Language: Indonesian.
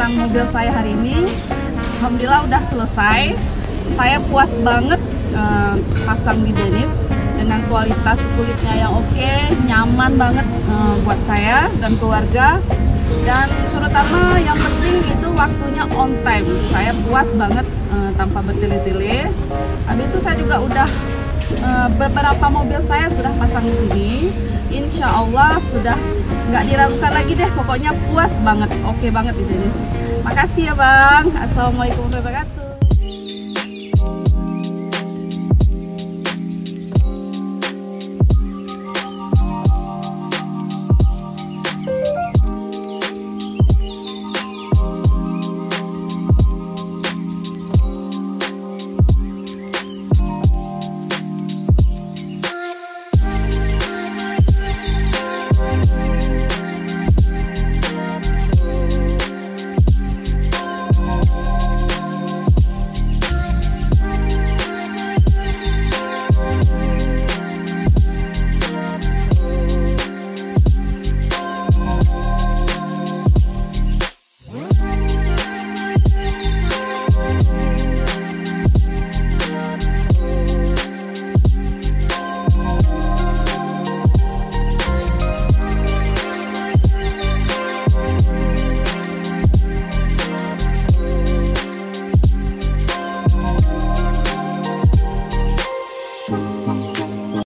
pasang mobil saya hari ini. Alhamdulillah udah selesai. Saya puas banget pasang di Dennis dengan kualitas kulitnya yang oke, nyaman banget buat saya dan keluarga. Dan terutama yang penting itu waktunya on time. Saya puas banget tanpa bertele-tele. Habis itu saya juga udah beberapa mobil saya sudah pasang di sini. Insya Allah sudah nggak diragukan lagi deh. Pokoknya puas banget, oke banget di Dennis. Makasih ya Bang. Assalamualaikum warahmatullahi wabarakatuh.